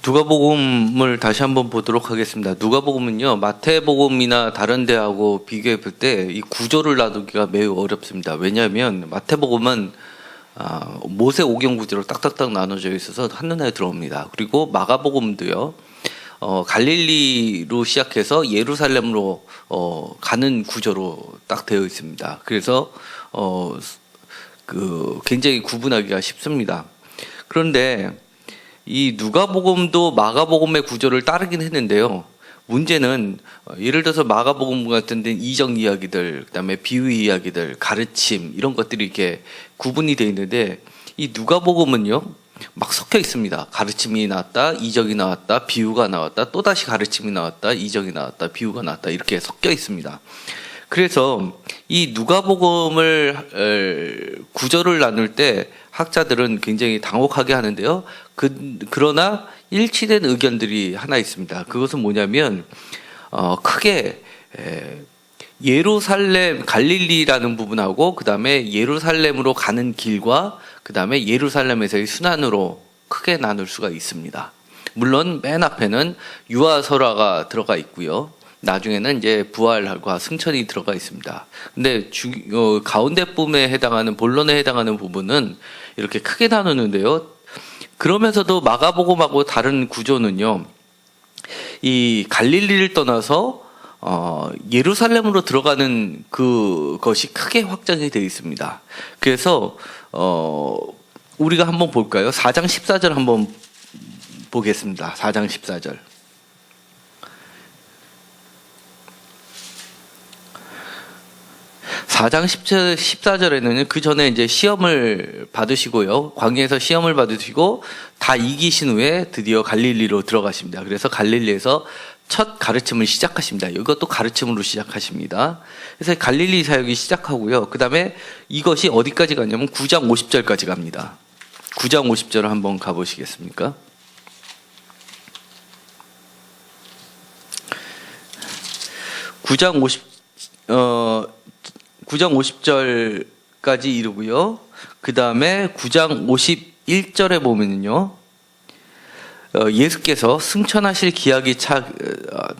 누가복음을 다시 한번 보도록 하겠습니다. 누가복음은요, 마태복음이나 다른 데하고 비교해 볼 때 이 구조를 나누기가 매우 어렵습니다. 왜냐하면 마태복음은 모세 오경 구조로 딱딱딱 나눠져 있어서 한눈에 들어옵니다. 그리고 마가복음도요, 갈릴리로 시작해서 예루살렘으로 가는 구조로 딱 되어 있습니다. 그래서 굉장히 구분하기가 쉽습니다. 그런데 이 누가복음도 마가복음의 구조를 따르긴 했는데요. 문제는 예를 들어서 마가복음 같은 데는 이정 이야기들, 그다음에 비유 이야기들, 가르침 이런 것들이 이렇게 구분이 되어 있는데 이 누가복음은요, 막 섞여 있습니다. 가르침이 나왔다, 이정이 나왔다, 비유가 나왔다, 또다시 가르침이 나왔다, 이정이 나왔다, 비유가 나왔다, 이렇게 섞여 있습니다. 그래서 이 누가복음을 구조를 나눌 때 학자들은 굉장히 당혹하게 하는데요. 그러나 일치된 의견들이 하나 있습니다. 그것은 뭐냐면 크게 예루살렘 갈릴리라는 부분하고 그 다음에 예루살렘으로 가는 길과 그 다음에 예루살렘에서의 순환으로 크게 나눌 수가 있습니다. 물론 맨 앞에는 유아설화가 들어가 있고요. 나중에는 이제 부활과 승천이 들어가 있습니다. 근데 가운데 부분에 해당하는 본론에 해당하는 부분은 이렇게 크게 나누는데요. 그러면서도 마가복음하고 다른 구조는요, 이 갈릴리를 떠나서 예루살렘으로 들어가는 그것이 크게 확장이 되어 있습니다. 그래서 우리가 한번 볼까요? 4장 14절 한번 보겠습니다. 4장 14절. 4장 14절에는 그 전에 이제 시험을 받으시고요. 광야에서 시험을 받으시고 다 이기신 후에 드디어 갈릴리로 들어가십니다. 그래서 갈릴리에서 첫 가르침을 시작하십니다. 이것도 가르침으로 시작하십니다. 그래서 갈릴리 사역이 시작하고요. 그 다음에 이것이 어디까지 가냐면 9장 50절까지 갑니다. 9장 50절을 한번 가보시겠습니까? 9장 50절까지 이르고요. 그 다음에 9장 51절에 보면요, 예수께서 승천하실 기약이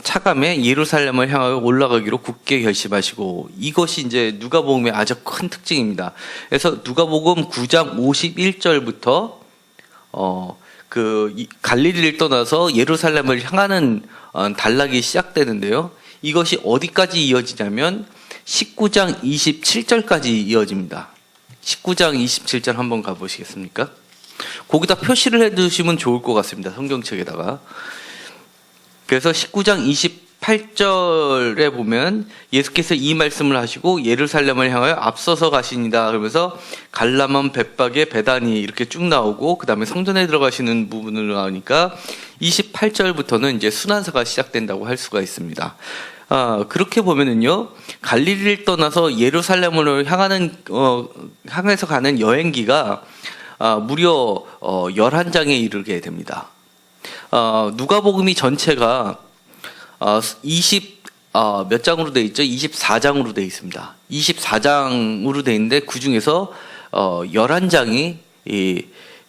차감해 예루살렘을 향하여 올라가기로 굳게 결심하시고, 이것이 이제 누가복음의 아주 큰 특징입니다. 그래서 누가복음 9장 51절부터 갈릴리를 떠나서 예루살렘을 향하는 단락이 시작되는데요. 이것이 어디까지 이어지냐면 19장 27절까지 이어집니다. 19장 27절 한번 가보시겠습니까? 거기다 표시를 해두시면 좋을 것 같습니다. 성경책에다가. 그래서 19장 28절에 보면 예수께서 이 말씀을 하시고 예루살렘을 향하여 앞서서 가시니다. 그러면서 갈라몬, 벳박에, 베다니 이렇게 쭉 나오고, 그 다음에 성전에 들어가시는 부분으로 나오니까 28절부터는 이제 순환사가 시작된다고 할 수가 있습니다. 그렇게 보면은요, 갈릴리를 떠나서 예루살렘으로 향해서 가는 여행기가 무려 11장에 이르게 됩니다. 누가복음이 전체가 몇 장으로 되어 있죠? 24장으로 되어 있습니다. 24장으로 되어 있는데 그 중에서 11장이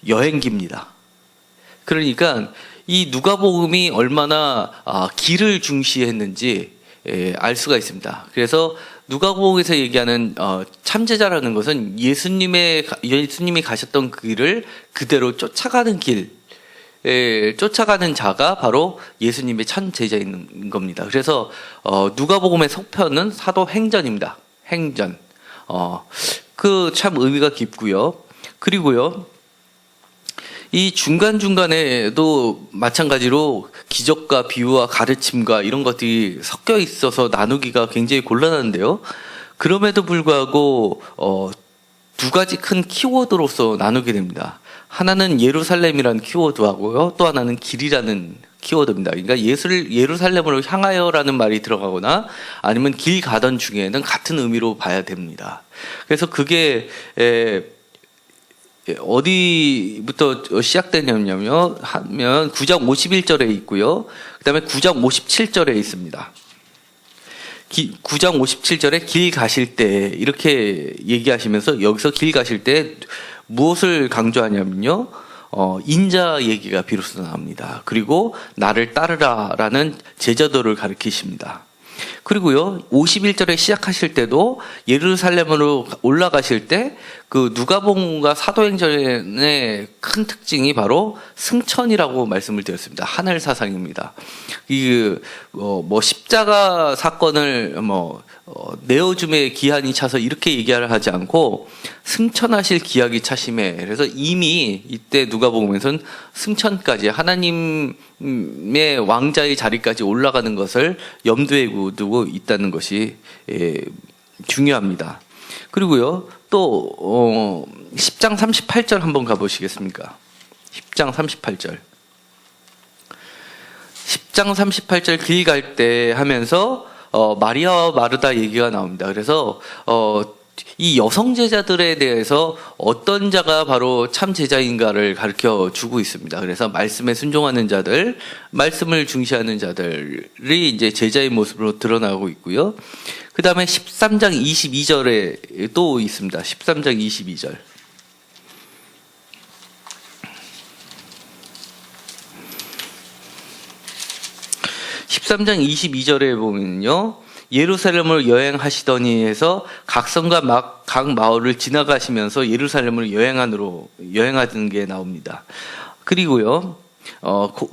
여행기입니다. 그러니까 이 누가복음이 얼마나 길을 중시했는지 알 수가 있습니다. 그래서 누가복음에서 얘기하는 참제자라는 것은 예수님이 가셨던 그 길을 그대로 쫓아가는 쫓아가는 자가 바로 예수님의 참제자인 겁니다. 그래서 누가복음의 속편은 사도행전입니다. 행전. 참 의미가 깊고요. 그리고요, 이 중간중간에도 마찬가지로 기적과 비유와 가르침과 이런 것들이 섞여 있어서 나누기가 굉장히 곤란한데요. 그럼에도 불구하고 두 가지 큰 키워드로서 나누게 됩니다. 하나는 예루살렘이라는 키워드하고요, 또 하나는 길이라는 키워드입니다. 그러니까 예루살렘으로 향하여라는 말이 들어가거나 아니면 길 가던 중에는 같은 의미로 봐야 됩니다. 그래서 그게 어디부터 시작되냐면 9장 51절에 있고요. 그 다음에 9장 57절에 있습니다. 9장 57절에 길 가실 때 이렇게 얘기하시면서 여기서 길 가실 때 무엇을 강조하냐면요, 인자 얘기가 비로소 나옵니다. 그리고 나를 따르라라는 제자도를 가리키십니다. 그리고요, 51절에 시작하실 때도 예루살렘으로 올라가실 때 그 누가복음과 사도행전의 큰 특징이 바로 승천이라고 말씀을 드렸습니다. 하늘 사상입니다. 십자가 사건을 내어줌의 기한이 차서 이렇게 얘기를 하지 않고 승천하실 기약이 차심에, 그래서 이미 이때 누가복음에서는 승천까지 하나님의 왕자의 자리까지 올라가는 것을 염두에 두고 있다는 것이 중요합니다. 그리고요, 또 10장 38절 한번 가보시겠습니까? 10장 38절. 10장 38절 길 갈 때 하면서 마리아와 마르다 얘기가 나옵니다. 그래서 이 여성 제자들에 대해서 어떤 자가 바로 참 제자인가를 가르쳐 주고 있습니다. 그래서 말씀에 순종하는 자들, 말씀을 중시하는 자들이 이제 제자의 모습으로 드러나고 있고요. 그 다음에 13장 22절에 또 있습니다. 13장 22절. 13장 22절에 보면요, 예루살렘을 여행하시더니 해서 각 성과 각 마을을 지나가시면서 예루살렘을 여행하는 게 나옵니다. 그리고요,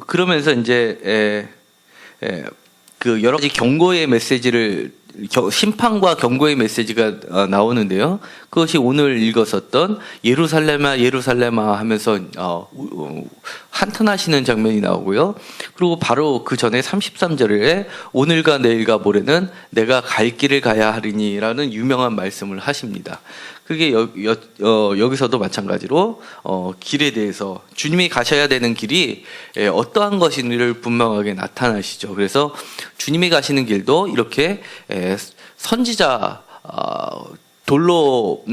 그러면서 이제 그 여러 가지 경고의 메시지를, 심판과 경고의 메시지가 나오는데요. 그것이 오늘 읽었었던 예루살렘아 예루살렘아 하면서 한탄하시는 장면이 나오고요. 그리고 바로 그 전에 33절에 오늘과 내일과 모레는 내가 갈 길을 가야 하리니라는 유명한 말씀을 하십니다. 그게 여기서도 마찬가지로 길에 대해서 주님이 가셔야 되는 길이 어떠한 것인지를 분명하게 나타나시죠. 그래서 주님이 가시는 길도 이렇게 선지자, 돌로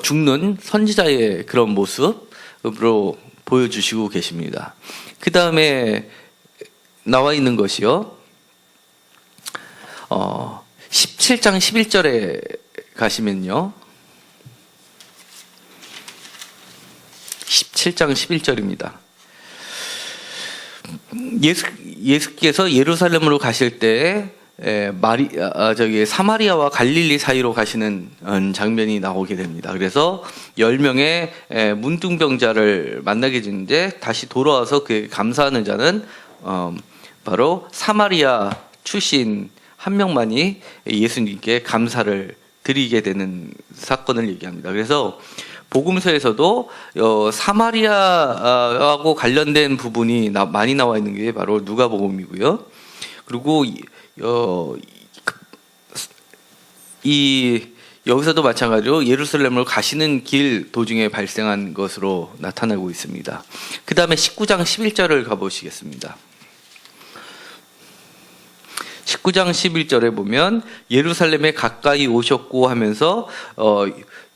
죽는 선지자의 그런 모습으로 보여주시고 계십니다. 그 다음에 나와 있는 것이요, 17장 11절에 가시면요, 17장 11절입니다. 예수께서 예루살렘으로 가실 때 사마리아와 갈릴리 사이로 가시는 장면이 나오게 됩니다. 그래서 10명의 문둥병자를 만나게 되는데 다시 돌아와서 그에게 감사하는 자는 바로 사마리아 출신 한 명만이 예수님께 감사를 드리게 되는 사건을 얘기합니다. 그래서 복음서에서도 사마리아하고 관련된 부분이 많이 나와 있는 게 바로 누가복음이고요. 그리고 여기서도 마찬가지로 예루살렘으로 가시는 길 도중에 발생한 것으로 나타나고 있습니다. 그 다음에 19장 11절을 가보시겠습니다. 19장 11절에 보면 예루살렘에 가까이 오셨고 하면서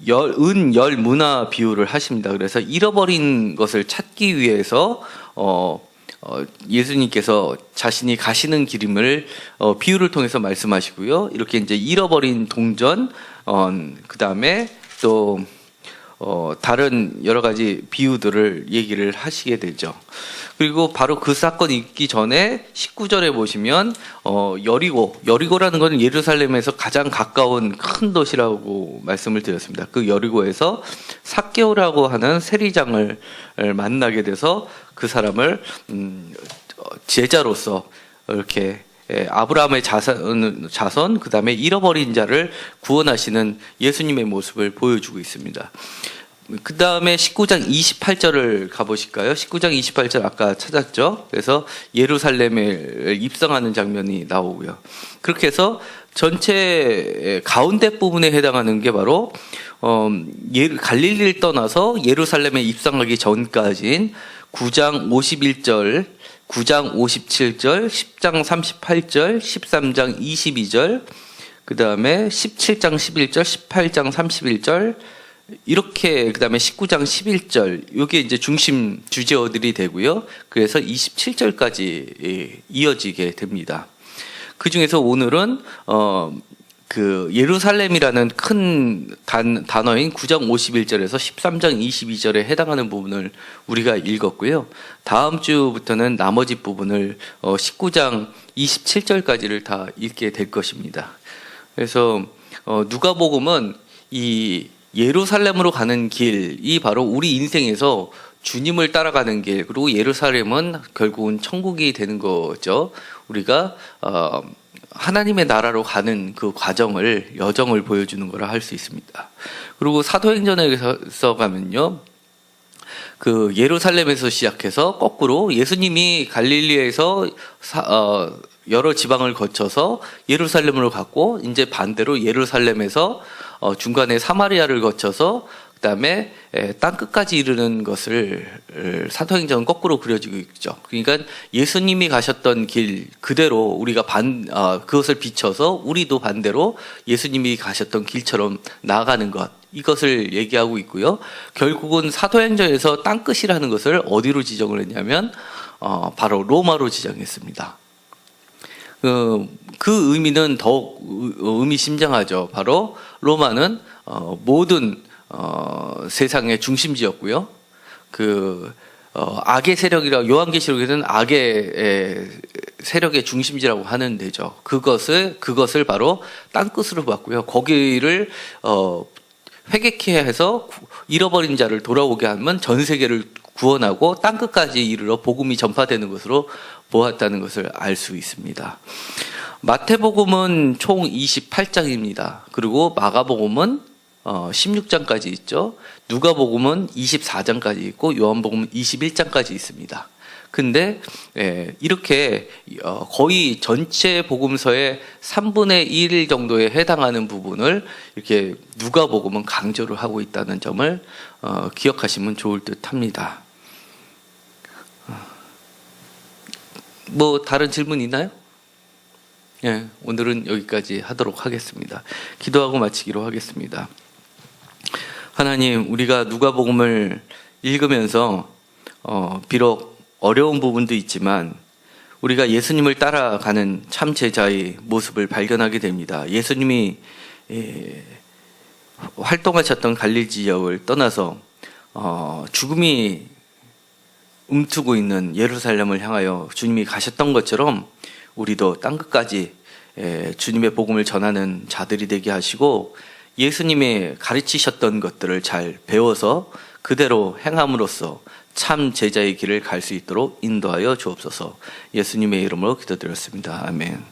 열 문화 비유를 하십니다. 그래서 잃어버린 것을 찾기 위해서 예수님께서 자신이 가시는 길임을 비유를 통해서 말씀하시고요. 이렇게 이제 잃어버린 동전, 그 다음에 또 다른 여러 가지 비유들을 얘기를 하시게 되죠. 그리고 바로 그 사건이 있기 전에 19절에 보시면 여리고라는 것은 예루살렘에서 가장 가까운 큰 도시라고 말씀을 드렸습니다. 그 여리고에서 삭개오라고 하는 세리장을 만나게 돼서 그 사람을 제자로서 이렇게 아브라함의 자손, 그 다음에 잃어버린 자를 구원하시는 예수님의 모습을 보여주고 있습니다. 그 다음에 19장 28절을 가보실까요? 19장 28절 아까 찾았죠? 그래서 예루살렘에 입성하는 장면이 나오고요. 그렇게 해서 전체 가운데 부분에 해당하는 게 바로 갈릴리를 떠나서 예루살렘에 입성하기 전까지인 9장 51절, 9장 57절, 10장 38절, 13장 22절, 그 다음에 17장 11절, 18장 31절, 이렇게 그 다음에 19장 11절, 이게 이제 중심 주제어들이 되고요. 그래서 27절까지 이어지게 됩니다. 그 중에서 오늘은 그 예루살렘이라는 큰 단어인 9장 51절에서 13장 22절에 해당하는 부분을 우리가 읽었고요. 다음 주부터는 나머지 부분을 19장 27절까지를 다 읽게 될 것입니다. 그래서 누가복음은 이 예루살렘으로 가는 길이 바로 우리 인생에서 주님을 따라가는 길, 그리고 예루살렘은 결국은 천국이 되는 거죠. 우리가 하나님의 나라로 가는 그 과정을, 여정을 보여주는 거라 할 수 있습니다. 그리고 사도행전에서 가면요, 그 예루살렘에서 시작해서 거꾸로 예수님이 갈릴리에서 여러 지방을 거쳐서 예루살렘으로 갔고, 이제 반대로 예루살렘에서 중간에 사마리아를 거쳐서 그다음에 땅 끝까지 이르는 것을 사도행전은 거꾸로 그려지고 있죠. 그러니까 예수님이 가셨던 길 그대로 우리가 그것을 비춰서 우리도 반대로 예수님이 가셨던 길처럼 나아가는 것, 이것을 얘기하고 있고요. 결국은 사도행전에서 땅 끝이라는 것을 어디로 지정을 했냐면 바로 로마로 지정했습니다. 그 의미는 더욱 의미심장하죠. 바로 로마는 모든 세상의 중심지였고요. 악의 세력이라, 요한계시록에는 악의 세력의 중심지라고 하는 데죠. 그것을 바로 땅끝으로 봤고요. 거기를 회개케 해서 잃어버린 자를 돌아오게 하면 전 세계를 구원하고 땅끝까지 이르러 복음이 전파되는 것으로 보았다는 것을 알 수 있습니다. 마태복음은 총 28장입니다. 그리고 마가복음은 16장까지 있죠. 누가복음은 24장까지 있고 요한복음은 21장까지 있습니다. 근데 이렇게 거의 전체 복음서의 3분의 1 정도에 해당하는 부분을 이렇게 누가복음은 강조를 하고 있다는 점을 기억하시면 좋을 듯합니다. 뭐 다른 질문 있나요? 예, 오늘은 여기까지 하도록 하겠습니다. 기도하고 마치기로 하겠습니다. 하나님, 우리가 누가복음을 읽으면서 비록 어려운 부분도 있지만 우리가 예수님을 따라가는 참 제자의 모습을 발견하게 됩니다. 예수님이 활동하셨던 갈릴리 지역을 떠나서 죽음이 움트고 있는 예루살렘을 향하여 주님이 가셨던 것처럼 우리도 땅끝까지 주님의 복음을 전하는 자들이 되게 하시고, 예수님이 가르치셨던 것들을 잘 배워서 그대로 행함으로써 참 제자의 길을 갈 수 있도록 인도하여 주옵소서. 예수님의 이름으로 기도드렸습니다. 아멘.